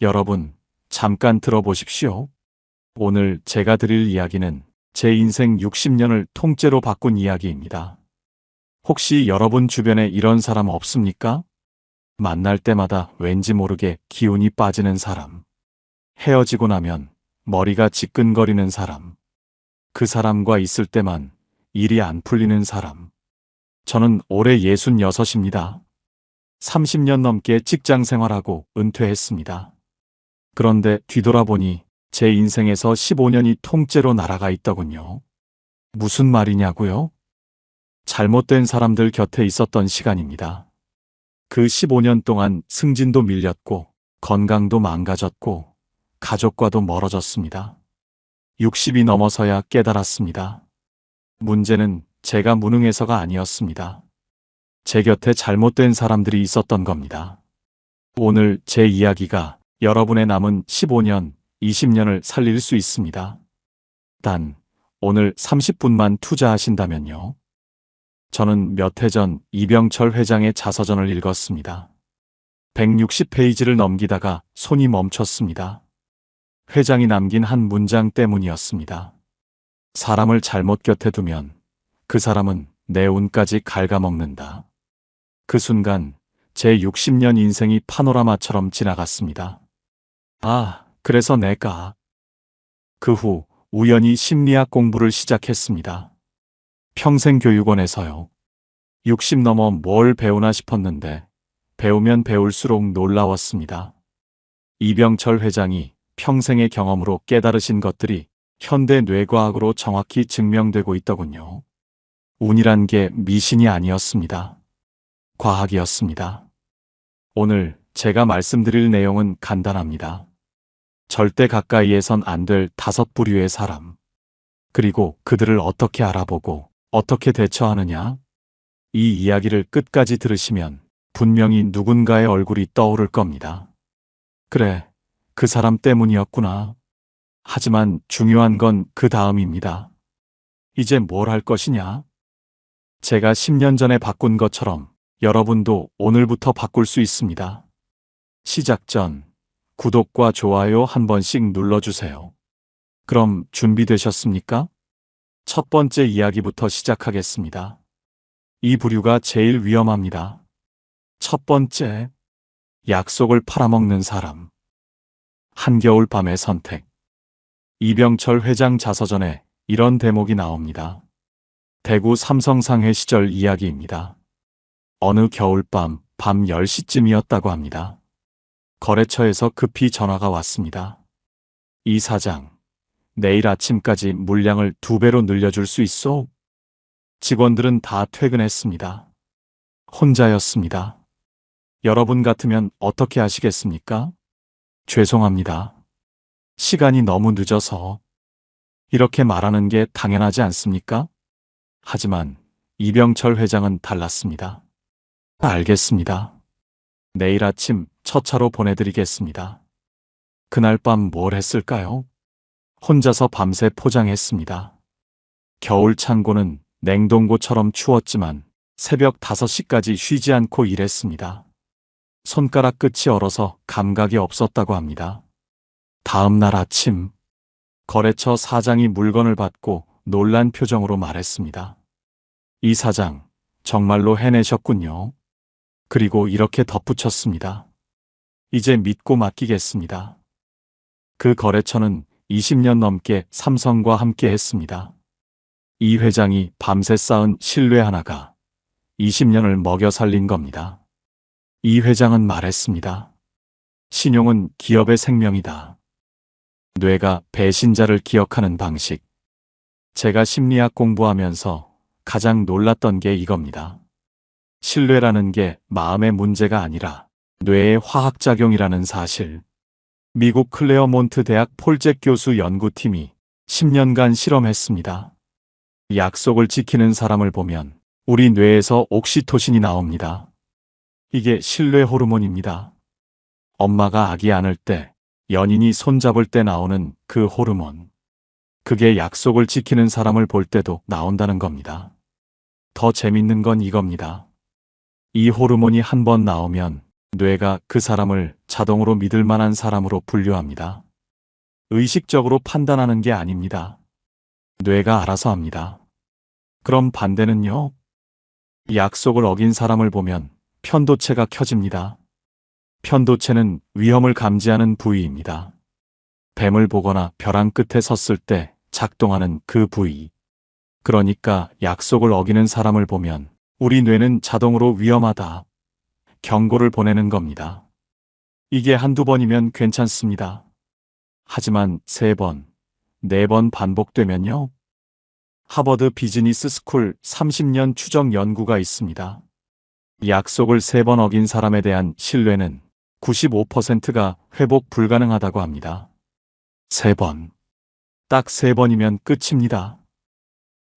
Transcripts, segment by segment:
여러분, 잠깐 들어보십시오. 오늘 제가 드릴 이야기는 제 인생 60년을 통째로 바꾼 이야기입니다. 혹시 여러분 주변에 이런 사람 없습니까? 만날 때마다 왠지 모르게 기운이 빠지는 사람. 헤어지고 나면 머리가 지끈거리는 사람. 그 사람과 있을 때만 일이 안 풀리는 사람. 저는 올해 66입니다. 30년 넘게 직장 생활하고 은퇴했습니다. 그런데 뒤돌아보니 제 인생에서 15년이 통째로 날아가 있더군요. 무슨 말이냐고요? 잘못된 사람들 곁에 있었던 시간입니다. 그 15년 동안 승진도 밀렸고 건강도 망가졌고 가족과도 멀어졌습니다. 60이 넘어서야 깨달았습니다. 문제는 제가 무능해서가 아니었습니다. 제 곁에 잘못된 사람들이 있었던 겁니다. 오늘 제 이야기가 여러분의 남은 15년, 20년을 살릴 수 있습니다. 단, 오늘 30분만 투자하신다면요. 저는 몇 해 전 이병철 회장의 자서전을 읽었습니다. 160페이지를 넘기다가 손이 멈췄습니다. 회장이 남긴 한 문장 때문이었습니다. 사람을 잘못 곁에 두면 그 사람은 내 운까지 갉아먹는다. 그 순간 제 60년 인생이 파노라마처럼 지나갔습니다. 아, 그래서 내가 그 후 우연히 심리학 공부를 시작했습니다. 평생교육원에서요. 60 넘어 뭘 배우나 싶었는데 배우면 배울수록 놀라웠습니다. 이병철 회장이 평생의 경험으로 깨달으신 것들이 현대 뇌과학으로 정확히 증명되고 있더군요. 운이란 게 미신이 아니었습니다. 과학이었습니다. 오늘 제가 말씀드릴 내용은 간단합니다. 절대 가까이에선 안 될 5부류의 사람. 그리고 그들을 어떻게 알아보고 어떻게 대처하느냐? 이 이야기를 끝까지 들으시면 분명히 누군가의 얼굴이 떠오를 겁니다. 그래, 그 사람 때문이었구나. 하지만 중요한 건 그 다음입니다. 이제 뭘 할 것이냐? 제가 10년 전에 바꾼 것처럼 여러분도 오늘부터 바꿀 수 있습니다. 시작 전 구독과 좋아요 한 번씩 눌러주세요. 그럼 준비되셨습니까? 첫 번째 이야기부터 시작하겠습니다. 이 부류가 제일 위험합니다. 첫 번째, 약속을 팔아먹는 사람. 한겨울 밤의 선택. 이병철 회장 자서전에 이런 대목이 나옵니다. 대구 삼성상회 시절 이야기입니다. 어느 겨울밤, 밤 10시쯤이었다고 합니다. 거래처에서 급히 전화가 왔습니다. 이 사장, 내일 아침까지 물량을 2배로 늘려줄 수 있소? 직원들은 다 퇴근했습니다. 혼자였습니다. 여러분 같으면 어떻게 하시겠습니까? 죄송합니다. 시간이 너무 늦어서. 이렇게 말하는 게 당연하지 않습니까? 하지만 이병철 회장은 달랐습니다. 알겠습니다. 내일 아침 첫 차로 보내드리겠습니다. 그날 밤 뭘 했을까요? 혼자서 밤새 포장했습니다. 겨울 창고는 냉동고처럼 추웠지만 새벽 5시까지 쉬지 않고 일했습니다. 손가락 끝이 얼어서 감각이 없었다고 합니다. 다음 날 아침, 거래처 사장이 물건을 받고 놀란 표정으로 말했습니다. 이 사장, 정말로 해내셨군요. 그리고 이렇게 덧붙였습니다. 이제 믿고 맡기겠습니다. 그 거래처는 20년 넘게 삼성과 함께 했습니다. 이 회장이 밤새 쌓은 신뢰 하나가 20년을 먹여 살린 겁니다. 이 회장은 말했습니다. 신용은 기업의 생명이다. 뇌가 배신자를 기억하는 방식. 제가 심리학 공부하면서 가장 놀랐던 게 이겁니다. 신뢰라는 게 마음의 문제가 아니라 뇌의 화학작용이라는 사실. 미국 클레어몬트 대학 폴잭 교수 연구팀이 10년간 실험했습니다. 약속을 지키는 사람을 보면 우리 뇌에서 옥시토신이 나옵니다. 이게 신뢰 호르몬입니다. 엄마가 아기 안을 때, 연인이 손잡을 때 나오는 그 호르몬. 그게 약속을 지키는 사람을 볼 때도 나온다는 겁니다. 더 재밌는 건 이겁니다. 이 호르몬이 한 번 나오면 뇌가 그 사람을 자동으로 믿을 만한 사람으로 분류합니다. 의식적으로 판단하는 게 아닙니다. 뇌가 알아서 합니다. 그럼 반대는요? 약속을 어긴 사람을 보면 편도체가 켜집니다. 편도체는 위험을 감지하는 부위입니다. 뱀을 보거나 벼랑 끝에 섰을 때 작동하는 그 부위. 그러니까 약속을 어기는 사람을 보면 우리 뇌는 자동으로 위험하다, 경고를 보내는 겁니다. 이게 한두 번이면 괜찮습니다. 하지만 3번, 4번 반복되면요? 하버드 비즈니스 스쿨 30년 추적 연구가 있습니다. 약속을 3번 어긴 사람에 대한 신뢰는 95%가 회복 불가능하다고 합니다. 3번. 딱 3번이면 끝입니다.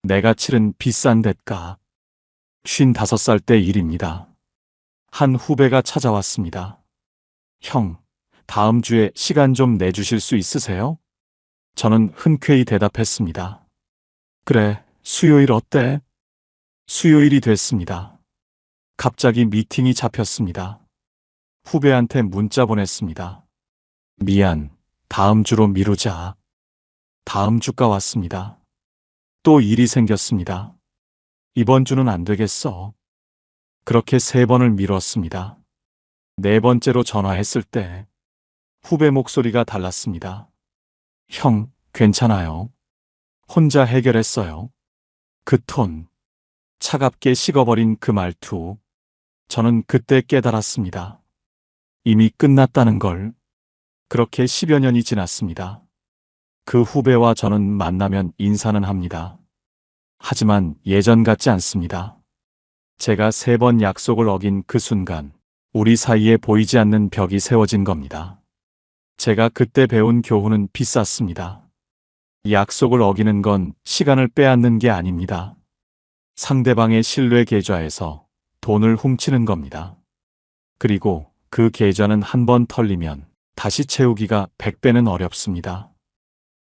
내가 치른 비싼 대가. 55살 때 일입니다. 한 후배가 찾아왔습니다. 형, 다음 주에 시간 좀 내주실 수 있으세요? 저는 흔쾌히 대답했습니다. 그래, 수요일 어때? 수요일이 됐습니다. 갑자기 미팅이 잡혔습니다. 후배한테 문자 보냈습니다. 미안, 다음 주로 미루자. 다음 주가 왔습니다. 또 일이 생겼습니다. 이번 주는 안 되겠어. 그렇게 3번을 미뤘습니다. 4번째로 전화했을 때 후배 목소리가 달랐습니다. 형, 괜찮아요. 혼자 해결했어요. 그 톤, 차갑게 식어버린 그 말투. 저는 그때 깨달았습니다. 이미 끝났다는 걸. 그렇게 10여 년이 지났습니다. 그 후배와 저는 만나면 인사는 합니다. 하지만 예전 같지 않습니다. 제가 3번 약속을 어긴 그 순간 우리 사이에 보이지 않는 벽이 세워진 겁니다. 제가 그때 배운 교훈은 비쌌습니다. 약속을 어기는 건 시간을 빼앗는 게 아닙니다. 상대방의 신뢰 계좌에서 돈을 훔치는 겁니다. 그리고 그 계좌는 한 번 털리면 다시 채우기가 100배는 어렵습니다.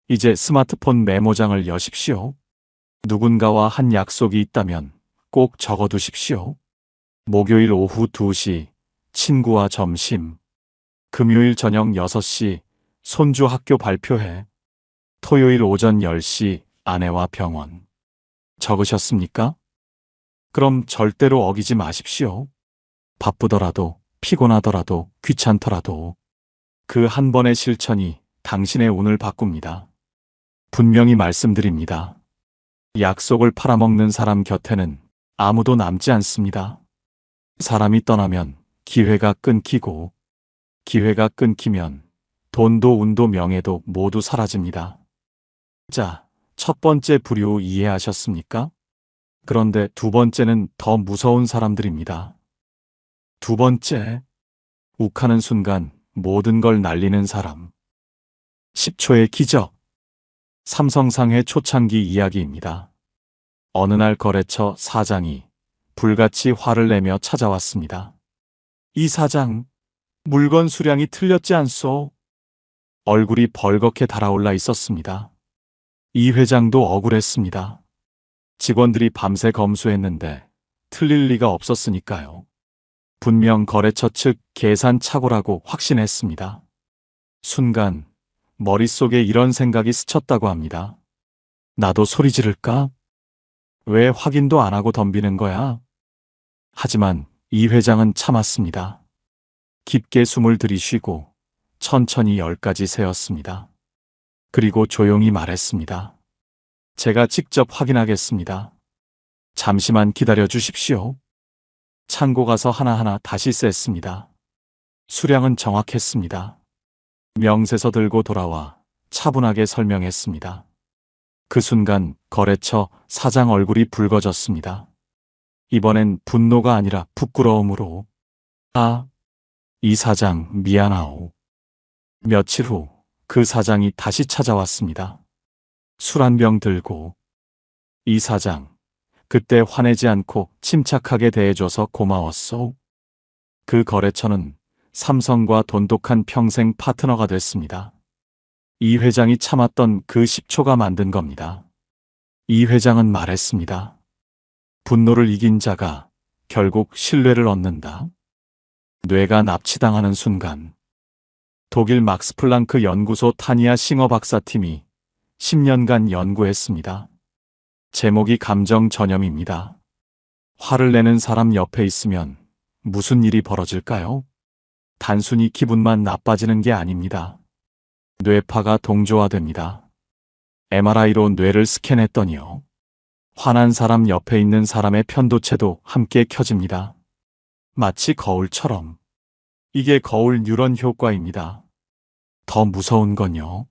이제 스마트폰 메모장을 여십시오. 누군가와 한 약속이 있다면 꼭 적어두십시오. 목요일 오후 2시 친구와 점심, 금요일 저녁 6시 손주 학교 발표회, 토요일 오전 10시 아내와 병원. 적으셨습니까? 그럼 절대로 어기지 마십시오. 바쁘더라도, 피곤하더라도, 귀찮더라도 그 한 번의 실천이 당신의 운을 바꿉니다. 분명히 말씀드립니다. 약속을 팔아먹는 사람 곁에는 아무도 남지 않습니다. 사람이 떠나면 기회가 끊기고, 기회가 끊기면 돈도 운도 명예도 모두 사라집니다. 자, 첫 번째 부류 이해하셨습니까? 그런데 두 번째는 더 무서운 사람들입니다. 두 번째, 욱하는 순간 모든 걸 날리는 사람. 10초의 기적. 삼성상해 초창기 이야기입니다. 어느 날 거래처 사장이 불같이 화를 내며 찾아왔습니다. 이 사장, 물건 수량이 틀렸지 않소? 얼굴이 벌겋게 달아올라 있었습니다. 이 회장도 억울했습니다. 직원들이 밤새 검수했는데 틀릴 리가 없었으니까요. 분명 거래처 측 계산 착오라고 확신했습니다. 순간 머릿속에 이런 생각이 스쳤다고 합니다. 나도 소리 지를까? 왜 확인도 안 하고 덤비는 거야? 하지만 이 회장은 참았습니다. 깊게 숨을 들이쉬고 천천히 10까지 세었습니다. 그리고 조용히 말했습니다. 제가 직접 확인하겠습니다. 잠시만 기다려 주십시오. 창고 가서 하나하나 다시 셌습니다. 수량은 정확했습니다. 명세서 들고 돌아와 차분하게 설명했습니다. 그 순간 거래처 사장 얼굴이 붉어졌습니다. 이번엔 분노가 아니라 부끄러움으로. 아, 이 사장 미안하오. 며칠 후 그 사장이 다시 찾아왔습니다. 술 한 병 들고. 이 사장, 그때 화내지 않고 침착하게 대해줘서 고마웠소. 그 거래처는 삼성과 돈독한 평생 파트너가 됐습니다. 이 회장이 참았던 그 10초가 만든 겁니다. 이 회장은 말했습니다. 분노를 이긴 자가 결국 신뢰를 얻는다. 뇌가 납치당하는 순간. 독일 막스플랑크 연구소 타니아 싱어 박사팀이 10년간 연구했습니다. 제목이 감정 전염입니다. 화를 내는 사람 옆에 있으면 무슨 일이 벌어질까요? 단순히 기분만 나빠지는 게 아닙니다. 뇌파가 동조화됩니다. MRI로 뇌를 스캔했더니요. 화난 사람 옆에 있는 사람의 편도체도 함께 켜집니다. 마치 거울처럼. 이게 거울 뉴런 효과입니다. 더 무서운 건요.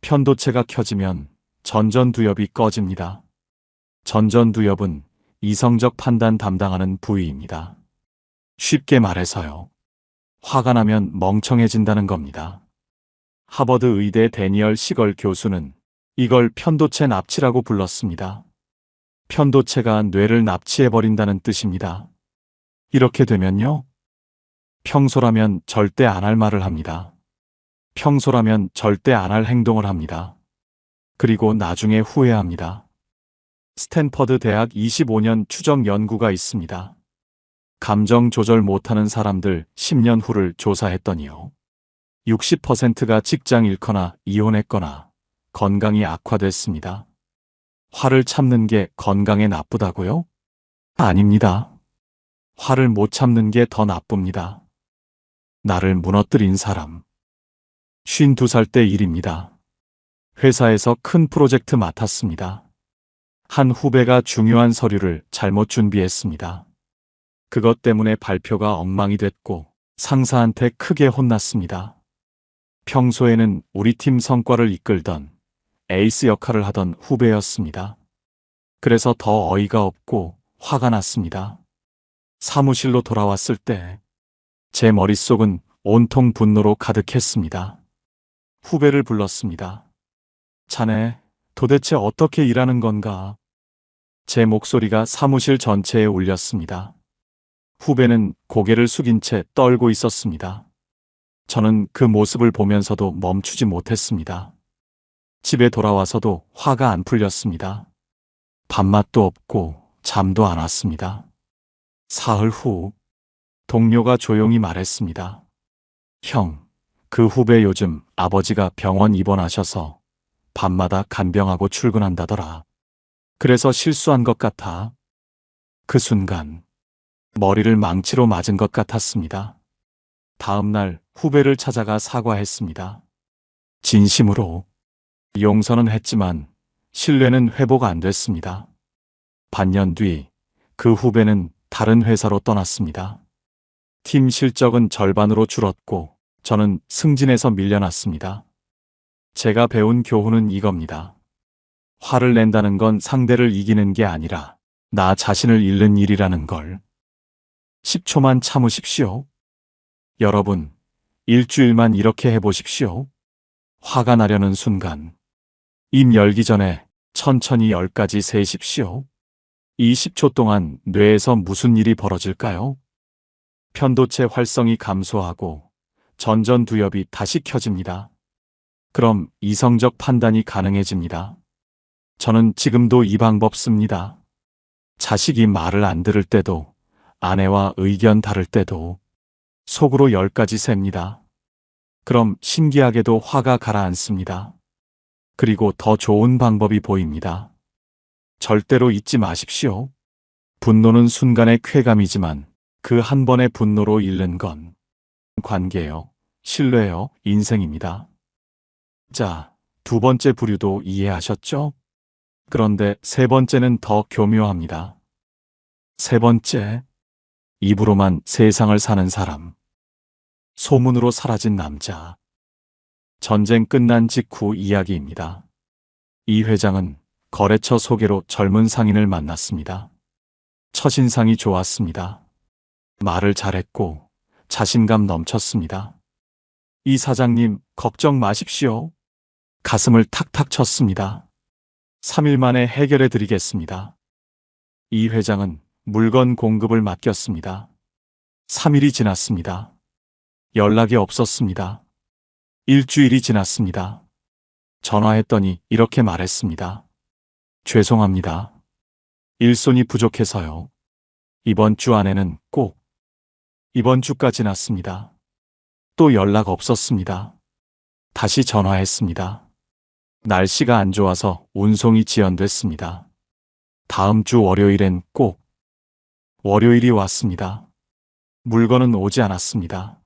편도체가 켜지면 전전두엽이 꺼집니다. 전전두엽은 이성적 판단 담당하는 부위입니다. 쉽게 말해서요. 화가 나면 멍청해진다는 겁니다. 하버드 의대 데니얼 시걸 교수는 이걸 편도체 납치라고 불렀습니다. 편도체가 뇌를 납치해버린다는 뜻입니다. 이렇게 되면요. 평소라면 절대 안 할 말을 합니다. 평소라면 절대 안 할 행동을 합니다. 그리고 나중에 후회합니다. 스탠퍼드 대학 25년 추적 연구가 있습니다. 감정 조절 못하는 사람들 10년 후를 조사했더니요. 60%가 직장 잃거나 이혼했거나 건강이 악화됐습니다. 화를 참는 게 건강에 나쁘다고요? 아닙니다. 화를 못 참는 게 더 나쁩니다. 나를 무너뜨린 사람. 52살 때 일입니다. 회사에서 큰 프로젝트 맡았습니다. 한 후배가 중요한 서류를 잘못 준비했습니다. 그것 때문에 발표가 엉망이 됐고 상사한테 크게 혼났습니다. 평소에는 우리 팀 성과를 이끌던 에이스 역할을 하던 후배였습니다. 그래서 더 어이가 없고 화가 났습니다. 사무실로 돌아왔을 때 제 머릿속은 온통 분노로 가득했습니다. 후배를 불렀습니다. 자네, 도대체 어떻게 일하는 건가? 제 목소리가 사무실 전체에 울렸습니다. 후배는 고개를 숙인 채 떨고 있었습니다. 저는 그 모습을 보면서도 멈추지 못했습니다. 집에 돌아와서도 화가 안 풀렸습니다. 밥맛도 없고 잠도 안 왔습니다. 사흘 후 동료가 조용히 말했습니다. 형, 그 후배 요즘 아버지가 병원 입원하셔서 밤마다 간병하고 출근한다더라. 그래서 실수한 것 같아. 그 순간 머리를 망치로 맞은 것 같았습니다. 다음 날 후배를 찾아가 사과했습니다. 진심으로. 용서는 했지만 신뢰는 회복 안 됐습니다. 반년 뒤 그 후배는 다른 회사로 떠났습니다. 팀 실적은 절반으로 줄었고 저는 승진해서 밀려났습니다. 제가 배운 교훈은 이겁니다. 화를 낸다는 건 상대를 이기는 게 아니라 나 자신을 잃는 일이라는 걸. 10초만 참으십시오. 여러분, 일주일만 이렇게 해보십시오. 화가 나려는 순간. 입 열기 전에 천천히 10까지 세십시오. 20초 동안 뇌에서 무슨 일이 벌어질까요? 편도체 활성이 감소하고 전전두엽이 다시 켜집니다. 그럼 이성적 판단이 가능해집니다. 저는 지금도 이 방법 씁니다. 자식이 말을 안 들을 때도, 아내와 의견 다를 때도 속으로 10까지 셉니다. 그럼 신기하게도 화가 가라앉습니다. 그리고 더 좋은 방법이 보입니다. 절대로 잊지 마십시오. 분노는 순간의 쾌감이지만 그 한 번의 분노로 잃는 건 관계요, 신뢰요, 인생입니다. 자, 두 번째 부류도 이해하셨죠? 그런데 세 번째는 더 교묘합니다. 세 번째, 입으로만 세상을 사는 사람. 소문으로 사라진 남자. 전쟁 끝난 직후 이야기입니다. 이 회장은 거래처 소개로 젊은 상인을 만났습니다. 첫인상이 좋았습니다. 말을 잘했고 자신감 넘쳤습니다. 이 사장님, 걱정 마십시오. 가슴을 탁탁 쳤습니다. 3일 만에 해결해 드리겠습니다. 이 회장은 물건 공급을 맡겼습니다. 3일이 지났습니다. 연락이 없었습니다. 일주일이 지났습니다. 전화했더니 이렇게 말했습니다. 죄송합니다. 일손이 부족해서요. 이번 주 안에는 꼭 이번 주가 지났습니다. 또 연락 없었습니다. 다시 전화했습니다. 날씨가 안 좋아서 운송이 지연됐습니다. 다음 주 월요일엔 꼭. 월요일이 왔습니다. 물건은 오지 않았습니다.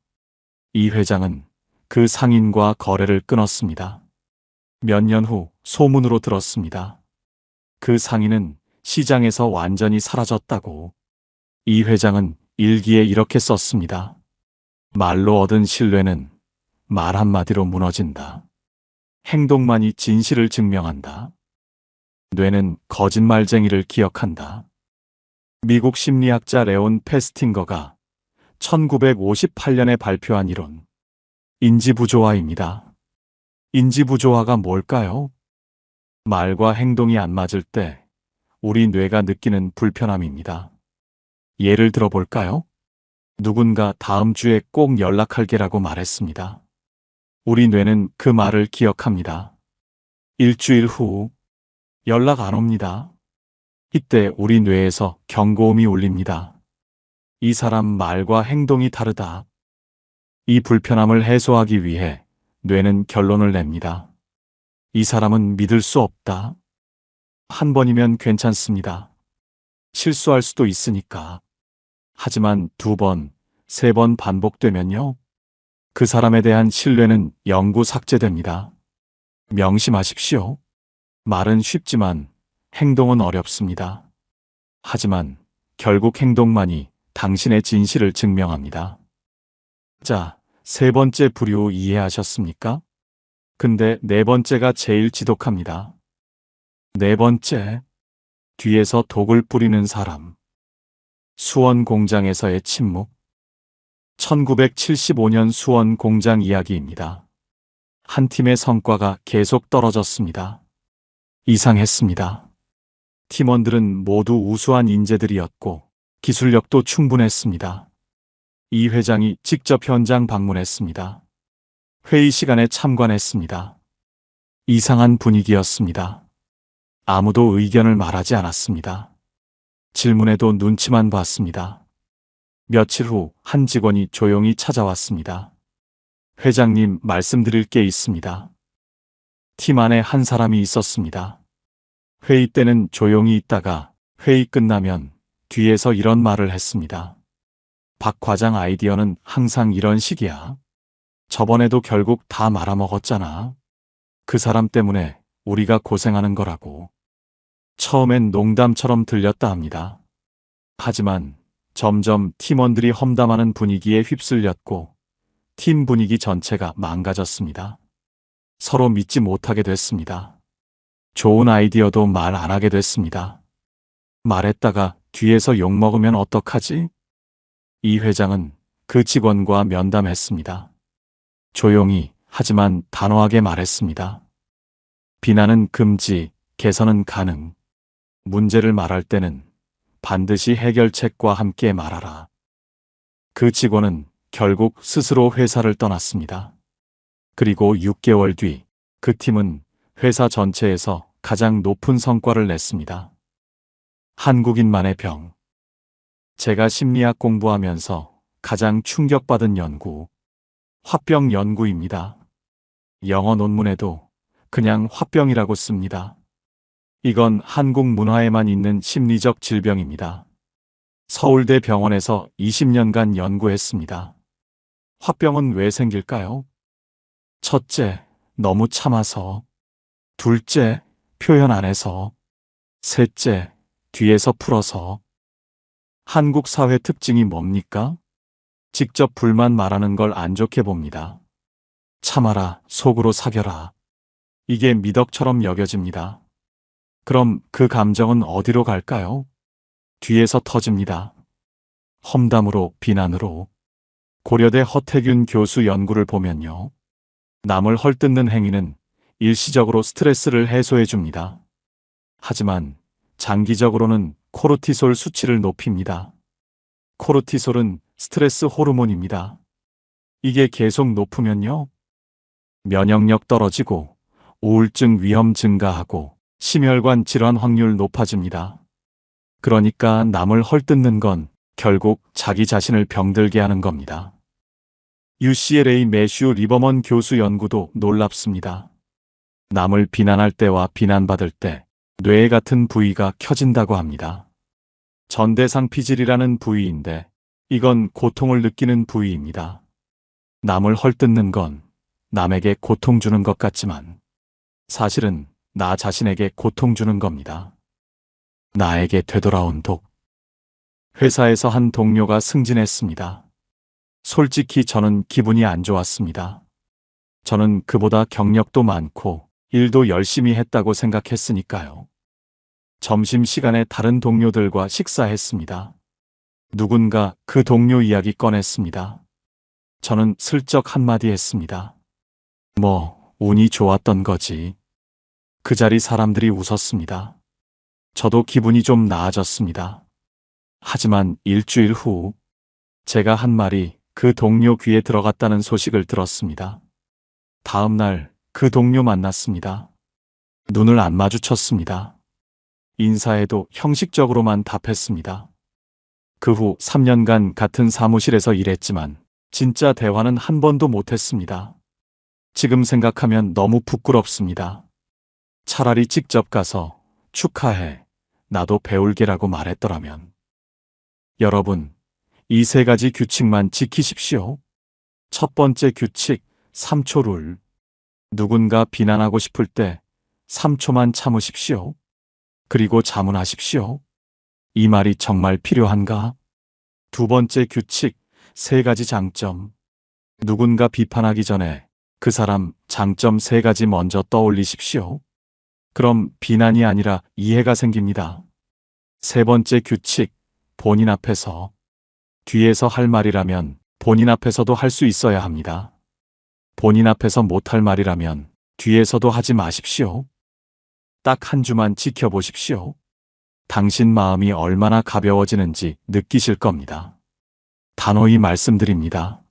이 회장은 그 상인과 거래를 끊었습니다. 몇 년 후 소문으로 들었습니다. 그 상인은 시장에서 완전히 사라졌다고. 이 회장은 일기에 이렇게 썼습니다. 말로 얻은 신뢰는 말 한마디로 무너진다. 행동만이 진실을 증명한다. 뇌는 거짓말쟁이를 기억한다. 미국 심리학자 레온 페스팅거가 1958년에 발표한 이론, 인지부조화입니다. 인지부조화가 뭘까요? 말과 행동이 안 맞을 때 우리 뇌가 느끼는 불편함입니다. 예를 들어 볼까요? 누군가 다음 주에 꼭 연락할게라고 말했습니다. 우리 뇌는 그 말을 기억합니다. 일주일 후 연락 안 옵니다. 이때 우리 뇌에서 경고음이 울립니다. 이 사람 말과 행동이 다르다. 이 불편함을 해소하기 위해 뇌는 결론을 냅니다. 이 사람은 믿을 수 없다. 한 번이면 괜찮습니다. 실수할 수도 있으니까. 하지만 2번, 3번 반복되면요. 그 사람에 대한 신뢰는 영구 삭제됩니다. 명심하십시오. 말은 쉽지만 행동은 어렵습니다. 하지만 결국 행동만이 당신의 진실을 증명합니다. 자, 3번째 부류 이해하셨습니까? 근데 4번째가 제일 지독합니다. 4번째, 뒤에서 독을 뿌리는 사람. 수원 공장에서의 침묵. 1975년 수원 공장 이야기입니다. 한 팀의 성과가 계속 떨어졌습니다. 이상했습니다. 팀원들은 모두 우수한 인재들이었고 기술력도 충분했습니다. 이 회장이 직접 현장 방문했습니다. 회의 시간에 참관했습니다. 이상한 분위기였습니다. 아무도 의견을 말하지 않았습니다. 질문에도 눈치만 봤습니다. 며칠 후 한 직원이 조용히 찾아왔습니다. 회장님, 말씀드릴 게 있습니다. 팀 안에 한 사람이 있었습니다. 회의 때는 조용히 있다가 회의 끝나면 뒤에서 이런 말을 했습니다. 박 과장 아이디어는 항상 이런 식이야. 저번에도 결국 다 말아먹었잖아. 그 사람 때문에 우리가 고생하는 거라고. 처음엔 농담처럼 들렸다 합니다. 하지만 점점 팀원들이 험담하는 분위기에 휩쓸렸고 팀 분위기 전체가 망가졌습니다. 서로 믿지 못하게 됐습니다. 좋은 아이디어도 말 안 하게 됐습니다. 말했다가 뒤에서 욕먹으면 어떡하지? 이 회장은 그 직원과 면담했습니다. 조용히 하지만 단호하게 말했습니다. 비난은 금지, 개선은 가능. 문제를 말할 때는 반드시 해결책과 함께 말하라. 그 직원은 결국 스스로 회사를 떠났습니다. 그리고 6개월 뒤 그 팀은 회사 전체에서 가장 높은 성과를 냈습니다. 한국인만의 병. 제가 심리학 공부하면서 가장 충격받은 연구, 화병 연구입니다. 영어 논문에도 그냥 화병이라고 씁니다. 이건 한국 문화에만 있는 심리적 질병입니다. 서울대 병원에서 20년간 연구했습니다. 화병은 왜 생길까요? 첫째, 너무 참아서. 둘째, 표현 안 해서. 셋째, 뒤에서 풀어서. 한국 사회 특징이 뭡니까? 직접 불만 말하는 걸 안 좋게 봅니다. 참아라, 속으로 사겨라. 이게 미덕처럼 여겨집니다. 그럼 그 감정은 어디로 갈까요? 뒤에서 터집니다. 험담으로, 비난으로. 고려대 허태균 교수 연구를 보면요. 남을 헐뜯는 행위는 일시적으로 스트레스를 해소해 줍니다. 하지만 장기적으로는 코르티솔 수치를 높입니다. 코르티솔은 스트레스 호르몬입니다. 이게 계속 높으면요. 면역력 떨어지고 우울증 위험 증가하고 심혈관 질환 확률 높아집니다. 그러니까 남을 헐뜯는 건 결국 자기 자신을 병들게 하는 겁니다. UCLA 매슈 리버먼 교수 연구도 놀랍습니다. 남을 비난할 때와 비난받을 때 뇌 같은 부위가 켜진다고 합니다. 전대상피질이라는 부위인데 이건 고통을 느끼는 부위입니다. 남을 헐뜯는 건 남에게 고통 주는 것 같지만 사실은 나 자신에게 고통 주는 겁니다. 나에게 되돌아온 독. 회사에서 한 동료가 승진했습니다. 솔직히 저는 기분이 안 좋았습니다. 저는 그보다 경력도 많고 일도 열심히 했다고 생각했으니까요. 점심시간에 다른 동료들과 식사했습니다. 누군가 그 동료 이야기 꺼냈습니다. 저는 슬쩍 한마디 했습니다. 뭐, 운이 좋았던 거지. 그 자리 사람들이 웃었습니다. 저도 기분이 좀 나아졌습니다. 하지만 일주일 후 제가 한 말이 그 동료 귀에 들어갔다는 소식을 들었습니다. 다음 날 그 동료 만났습니다. 눈을 안 마주쳤습니다. 인사에도 형식적으로만 답했습니다. 그 후 3년간 같은 사무실에서 일했지만 진짜 대화는 한 번도 못했습니다. 지금 생각하면 너무 부끄럽습니다. 차라리 직접 가서 축하해. 나도 배울게라고 말했더라면. 여러분, 이 세 가지 규칙만 지키십시오. 첫 번째 규칙, 3초 룰. 누군가 비난하고 싶을 때 3초만 참으십시오. 그리고 자문하십시오. 이 말이 정말 필요한가? 두 번째 규칙, 세 가지 장점. 누군가 비판하기 전에 그 사람 장점 세 가지 먼저 떠올리십시오. 그럼 비난이 아니라 이해가 생깁니다. 세 번째 규칙, 본인 앞에서. 뒤에서 할 말이라면 본인 앞에서도 할 수 있어야 합니다. 본인 앞에서 못할 말이라면 뒤에서도 하지 마십시오. 딱 한 주만 지켜보십시오. 당신 마음이 얼마나 가벼워지는지 느끼실 겁니다. 단호히 말씀드립니다.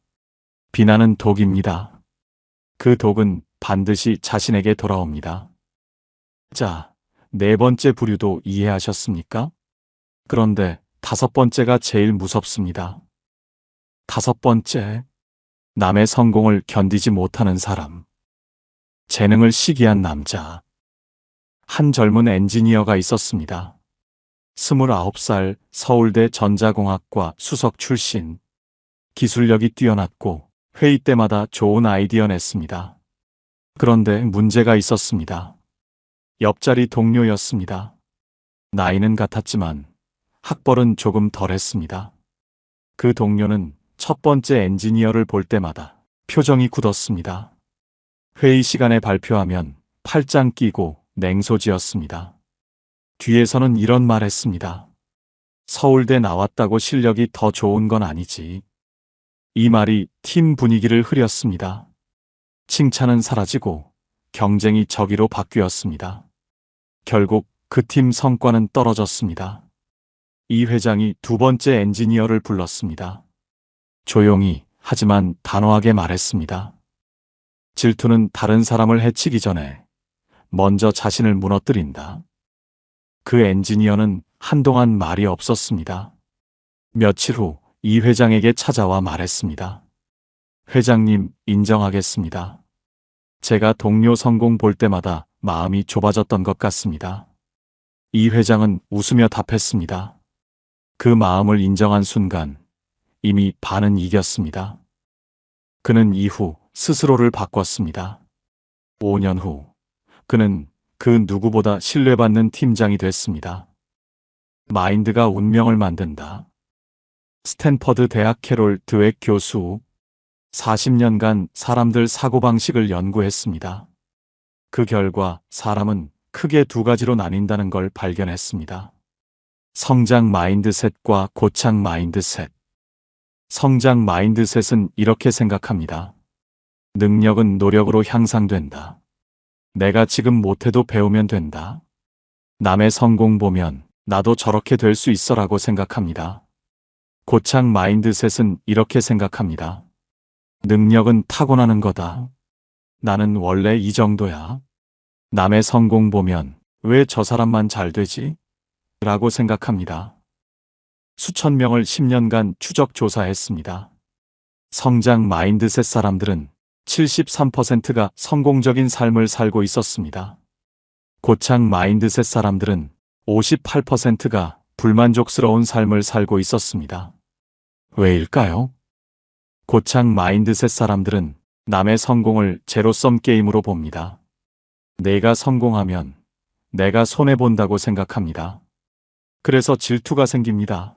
비난은 독입니다. 그 독은 반드시 자신에게 돌아옵니다. 자, 네 번째 부류도 이해하셨습니까? 그런데 다섯 번째가 제일 무섭습니다. 다섯 번째, 남의 성공을 견디지 못하는 사람. 재능을 시기한 남자. 한 젊은 엔지니어가 있었습니다. 29살 서울대 전자공학과 수석 출신. 기술력이 뛰어났고 회의 때마다 좋은 아이디어 냈습니다. 그런데 문제가 있었습니다. 옆자리 동료였습니다. 나이는 같았지만 학벌은 조금 덜했습니다. 그 동료는 첫 번째 엔지니어를 볼 때마다 표정이 굳었습니다. 회의 시간에 발표하면 팔짱 끼고 냉소지었습니다. 뒤에서는 이런 말 했습니다. 서울대 나왔다고 실력이 더 좋은 건 아니지. 이 말이 팀 분위기를 흐렸습니다. 칭찬은 사라지고 경쟁이 저기로 바뀌었습니다. 결국 그 팀 성과는 떨어졌습니다. 이 회장이 두 번째 엔지니어를 불렀습니다. 조용히 하지만 단호하게 말했습니다. 질투는 다른 사람을 해치기 전에 먼저 자신을 무너뜨린다. 그 엔지니어는 한동안 말이 없었습니다. 며칠 후 이 회장에게 찾아와 말했습니다. 회장님, 인정하겠습니다. 제가 동료 성공 볼 때마다 마음이 좁아졌던 것 같습니다. 이 회장은 웃으며 답했습니다. 그 마음을 인정한 순간 이미 반은 이겼습니다. 그는 이후 스스로를 바꿨습니다. 5년 후 그는 그 누구보다 신뢰받는 팀장이 됐습니다. 마인드가 운명을 만든다. 스탠퍼드 대학 캐롤 드웩 교수. 40년간 사람들 사고방식을 연구했습니다. 그 결과 사람은 크게 두 가지로 나뉜다는 걸 발견했습니다. 성장 마인드셋과 고착 마인드셋. 성장 마인드셋은 이렇게 생각합니다. 능력은 노력으로 향상된다. 내가 지금 못해도 배우면 된다. 남의 성공 보면 나도 저렇게 될 수 있어라고 생각합니다. 고착 마인드셋은 이렇게 생각합니다. 능력은 타고나는 거다. 나는 원래 이 정도야. 남의 성공 보면 왜 저 사람만 잘 되지? 라고 생각합니다. 수천 명을 10년간 추적 조사했습니다. 성장 마인드셋 사람들은 73%가 성공적인 삶을 살고 있었습니다. 고착 마인드셋 사람들은 58%가 불만족스러운 삶을 살고 있었습니다. 왜일까요? 고착 마인드셋 사람들은 남의 성공을 제로섬 게임으로 봅니다. 내가 성공하면 내가 손해본다고 생각합니다. 그래서 질투가 생깁니다.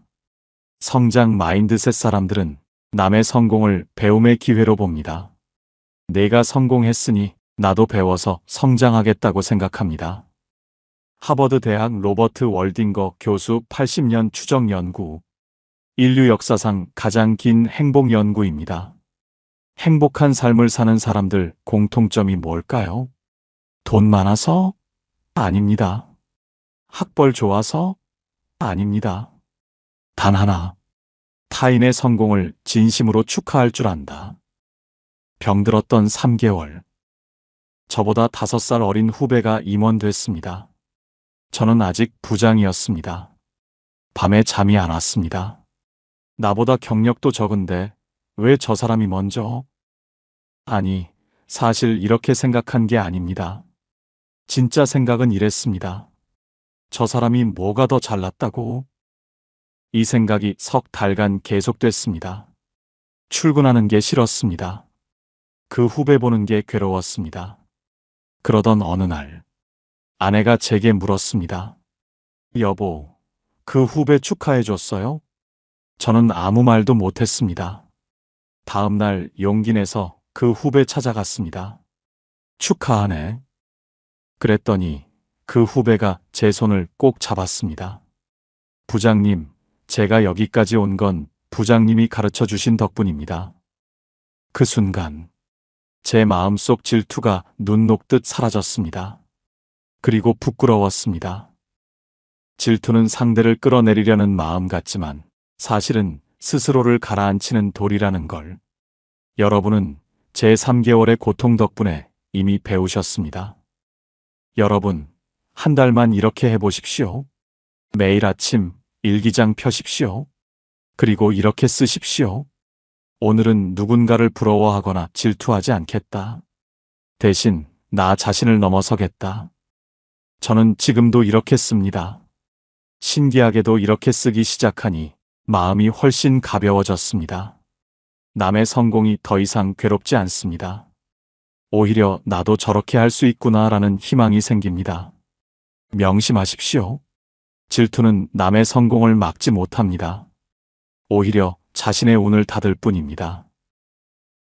성장 마인드셋 사람들은 남의 성공을 배움의 기회로 봅니다. 내가 성공했으니 나도 배워서 성장하겠다고 생각합니다. 하버드 대학 로버트 월딩거 교수 80년 추적 연구. 인류 역사상 가장 긴 행복 연구입니다. 행복한 삶을 사는 사람들 공통점이 뭘까요? 돈 많아서? 아닙니다. 학벌 좋아서? 아닙니다. 단 하나. 타인의 성공을 진심으로 축하할 줄 안다. 병들었던 3개월. 저보다 5살 어린 후배가 임원됐습니다. 저는 아직 부장이었습니다. 밤에 잠이 안 왔습니다. 나보다 경력도 적은데 왜 저 사람이 먼저? 아니, 사실 이렇게 생각한 게 아닙니다. 진짜 생각은 이랬습니다. 저 사람이 뭐가 더 잘났다고? 이 생각이 석 달간 계속됐습니다. 출근하는 게 싫었습니다. 그 후배 보는 게 괴로웠습니다. 그러던 어느 날, 아내가 제게 물었습니다. 여보, 그 후배 축하해줬어요? 저는 아무 말도 못했습니다. 다음 날 용기 내서 그 후배 찾아갔습니다. 축하하네. 그랬더니 그 후배가 제 손을 꼭 잡았습니다. 부장님, 제가 여기까지 온 건 부장님이 가르쳐 주신 덕분입니다. 그 순간 제 마음속 질투가 눈 녹듯 사라졌습니다. 그리고 부끄러웠습니다. 질투는 상대를 끌어내리려는 마음 같지만 사실은 스스로를 가라앉히는 돌이라는 걸 여러분은 제 3개월의 고통 덕분에 이미 배우셨습니다. 여러분, 한 달만 이렇게 해보십시오. 매일 아침 일기장 펴십시오. 그리고 이렇게 쓰십시오. 오늘은 누군가를 부러워하거나 질투하지 않겠다. 대신 나 자신을 넘어서겠다. 저는 지금도 이렇게 씁니다. 신기하게도 이렇게 쓰기 시작하니 마음이 훨씬 가벼워졌습니다. 남의 성공이 더 이상 괴롭지 않습니다. 오히려 나도 저렇게 할 수 있구나라는 희망이 생깁니다. 명심하십시오. 질투는 남의 성공을 막지 못합니다. 오히려 자신의 운을 닫을 뿐입니다.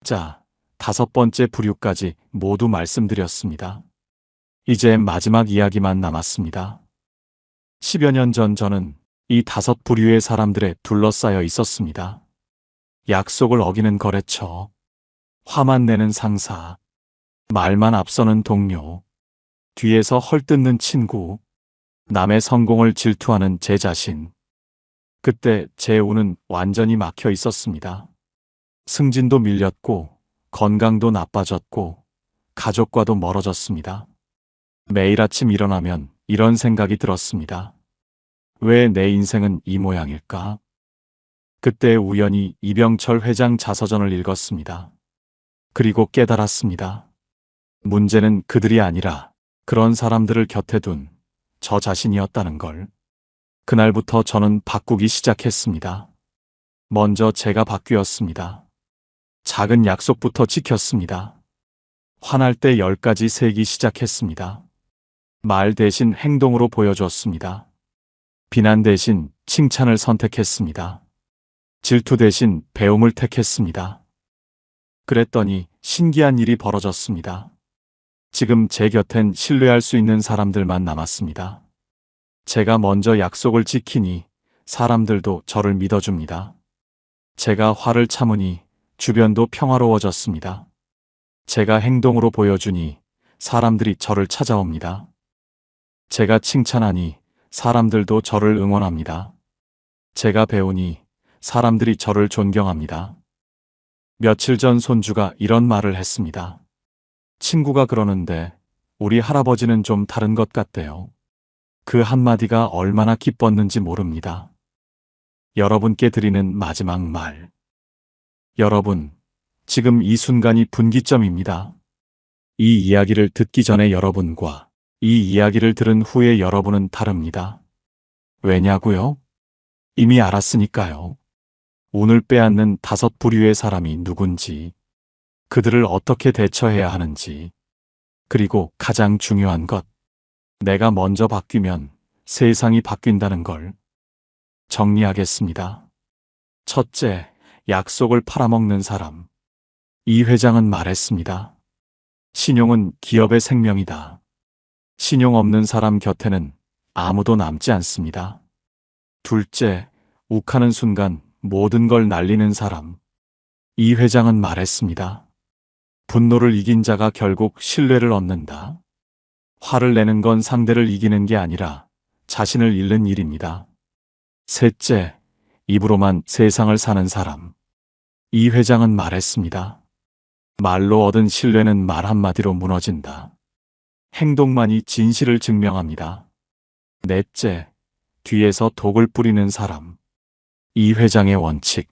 자, 5번째 부류까지 모두 말씀드렸습니다. 이제 마지막 이야기만 남았습니다. 10여 년 전 저는 이 5부류의 사람들에 둘러싸여 있었습니다. 약속을 어기는 거래처, 화만 내는 상사, 말만 앞서는 동료, 뒤에서 헐뜯는 친구, 남의 성공을 질투하는 제 자신. 그때 제 운은 완전히 막혀 있었습니다. 승진도 밀렸고, 건강도 나빠졌고, 가족과도 멀어졌습니다. 매일 아침 일어나면 이런 생각이 들었습니다. 왜 내 인생은 이 모양일까? 그때 우연히 이병철 회장 자서전을 읽었습니다. 그리고 깨달았습니다. 문제는 그들이 아니라 그런 사람들을 곁에 둔 저 자신이었다는 걸. 그날부터 저는 바꾸기 시작했습니다. 먼저 제가 바뀌었습니다. 작은 약속부터 지켰습니다. 화날 때 10가지 세기 시작했습니다. 말 대신 행동으로 보여줬습니다. 비난 대신 칭찬을 선택했습니다. 질투 대신 배움을 택했습니다. 그랬더니 신기한 일이 벌어졌습니다. 지금 제 곁엔 신뢰할 수 있는 사람들만 남았습니다. 제가 먼저 약속을 지키니 사람들도 저를 믿어줍니다. 제가 화를 참으니 주변도 평화로워졌습니다. 제가 행동으로 보여주니 사람들이 저를 찾아옵니다. 제가 칭찬하니 사람들도 저를 응원합니다. 제가 배우니 사람들이 저를 존경합니다. 며칠 전 손주가 이런 말을 했습니다. 친구가 그러는데 우리 할아버지는 좀 다른 것 같대요. 그 한마디가 얼마나 기뻤는지 모릅니다. 여러분께 드리는 마지막 말. 여러분, 지금 이 순간이 분기점입니다. 이 이야기를 듣기 전에 여러분과 이 이야기를 들은 후에 여러분은 다릅니다. 왜냐고요? 이미 알았으니까요. 운을 빼앗는 5부류의 사람이 누군지, 그들을 어떻게 대처해야 하는지, 그리고 가장 중요한 것, 내가 먼저 바뀌면 세상이 바뀐다는 걸 정리하겠습니다. 첫째, 약속을 팔아먹는 사람. 이 회장은 말했습니다. 신용은 기업의 생명이다. 신용 없는 사람 곁에는 아무도 남지 않습니다. 둘째, 욱하는 순간 모든 걸 날리는 사람. 이 회장은 말했습니다. 분노를 이긴 자가 결국 신뢰를 얻는다. 화를 내는 건 상대를 이기는 게 아니라 자신을 잃는 일입니다. 셋째, 입으로만 세상을 사는 사람. 이 회장은 말했습니다. 말로 얻은 신뢰는 말 한마디로 무너진다. 행동만이 진실을 증명합니다. 넷째, 뒤에서 독을 뿌리는 사람. 이 회장의 원칙.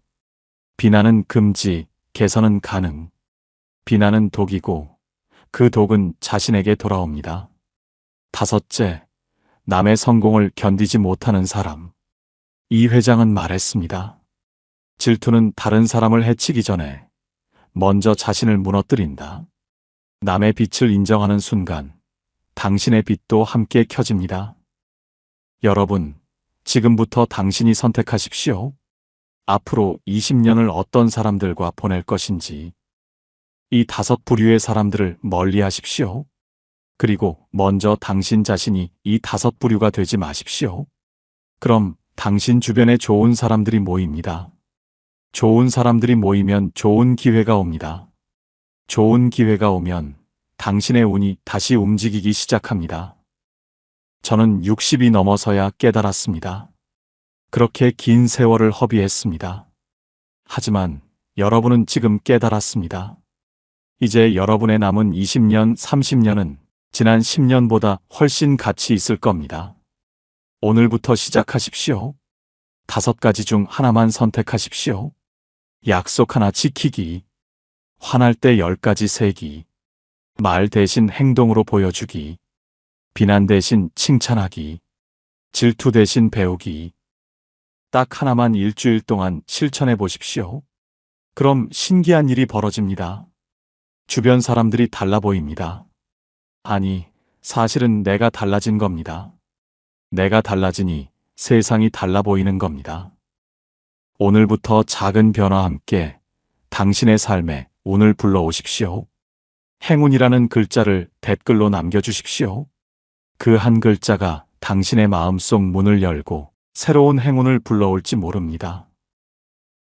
비난은 금지, 개선은 가능. 비난은 독이고 그 독은 자신에게 돌아옵니다. 다섯째, 남의 성공을 견디지 못하는 사람. 이 회장은 말했습니다. 질투는 다른 사람을 해치기 전에 먼저 자신을 무너뜨린다. 남의 빛을 인정하는 순간 당신의 빛도 함께 켜집니다. 여러분, 지금부터 당신이 선택하십시오. 앞으로 20년을 어떤 사람들과 보낼 것인지. 이 5부류의 사람들을 멀리 하십시오. 그리고 먼저 당신 자신이 이 5부류가 되지 마십시오. 그럼 당신 주변에 좋은 사람들이 모입니다. 좋은 사람들이 모이면 좋은 기회가 옵니다. 좋은 기회가 오면 당신의 운이 다시 움직이기 시작합니다. 저는 60이 넘어서야 깨달았습니다. 그렇게 긴 세월을 허비했습니다. 하지만 여러분은 지금 깨달았습니다. 이제 여러분의 남은 20년, 30년은 지난 10년보다 훨씬 가치 있을 겁니다. 오늘부터 시작하십시오. 5가지 중 하나만 선택하십시오. 약속 하나 지키기, 화날 때 10가지 세기, 말 대신 행동으로 보여주기, 비난 대신 칭찬하기, 질투 대신 배우기. 딱 하나만 일주일 동안 실천해 보십시오. 그럼 신기한 일이 벌어집니다. 주변 사람들이 달라 보입니다. 아니, 사실은 내가 달라진 겁니다. 내가 달라지니 세상이 달라 보이는 겁니다. 오늘부터 작은 변화와 함께 당신의 삶에 운을 불러오십시오. 행운이라는 글자를 댓글로 남겨주십시오. 그 한 글자가 당신의 마음속 문을 열고 새로운 행운을 불러올지 모릅니다.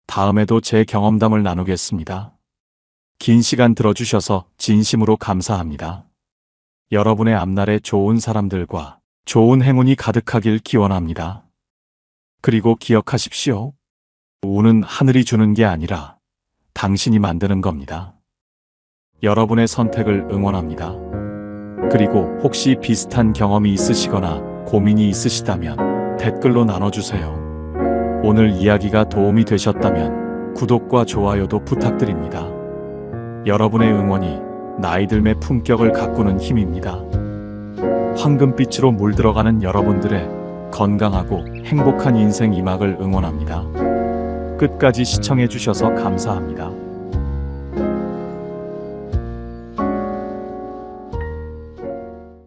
다음에도 제 경험담을 나누겠습니다. 긴 시간 들어주셔서 진심으로 감사합니다. 여러분의 앞날에 좋은 사람들과 좋은 행운이 가득하길 기원합니다. 그리고 기억하십시오. 운은 하늘이 주는 게 아니라 당신이 만드는 겁니다. 여러분의 선택을 응원합니다. 그리고 혹시 비슷한 경험이 있으시거나 고민이 있으시다면 댓글로 나눠주세요. 오늘 이야기가 도움이 되셨다면 구독과 좋아요도 부탁드립니다. 여러분의 응원이 나이 들매 품격을 가꾸는 힘입니다. 황금빛으로 물들어가는 여러분들의 건강하고 행복한 인생 이막을 응원합니다. 끝까지 시청해 주셔서 감사합니다.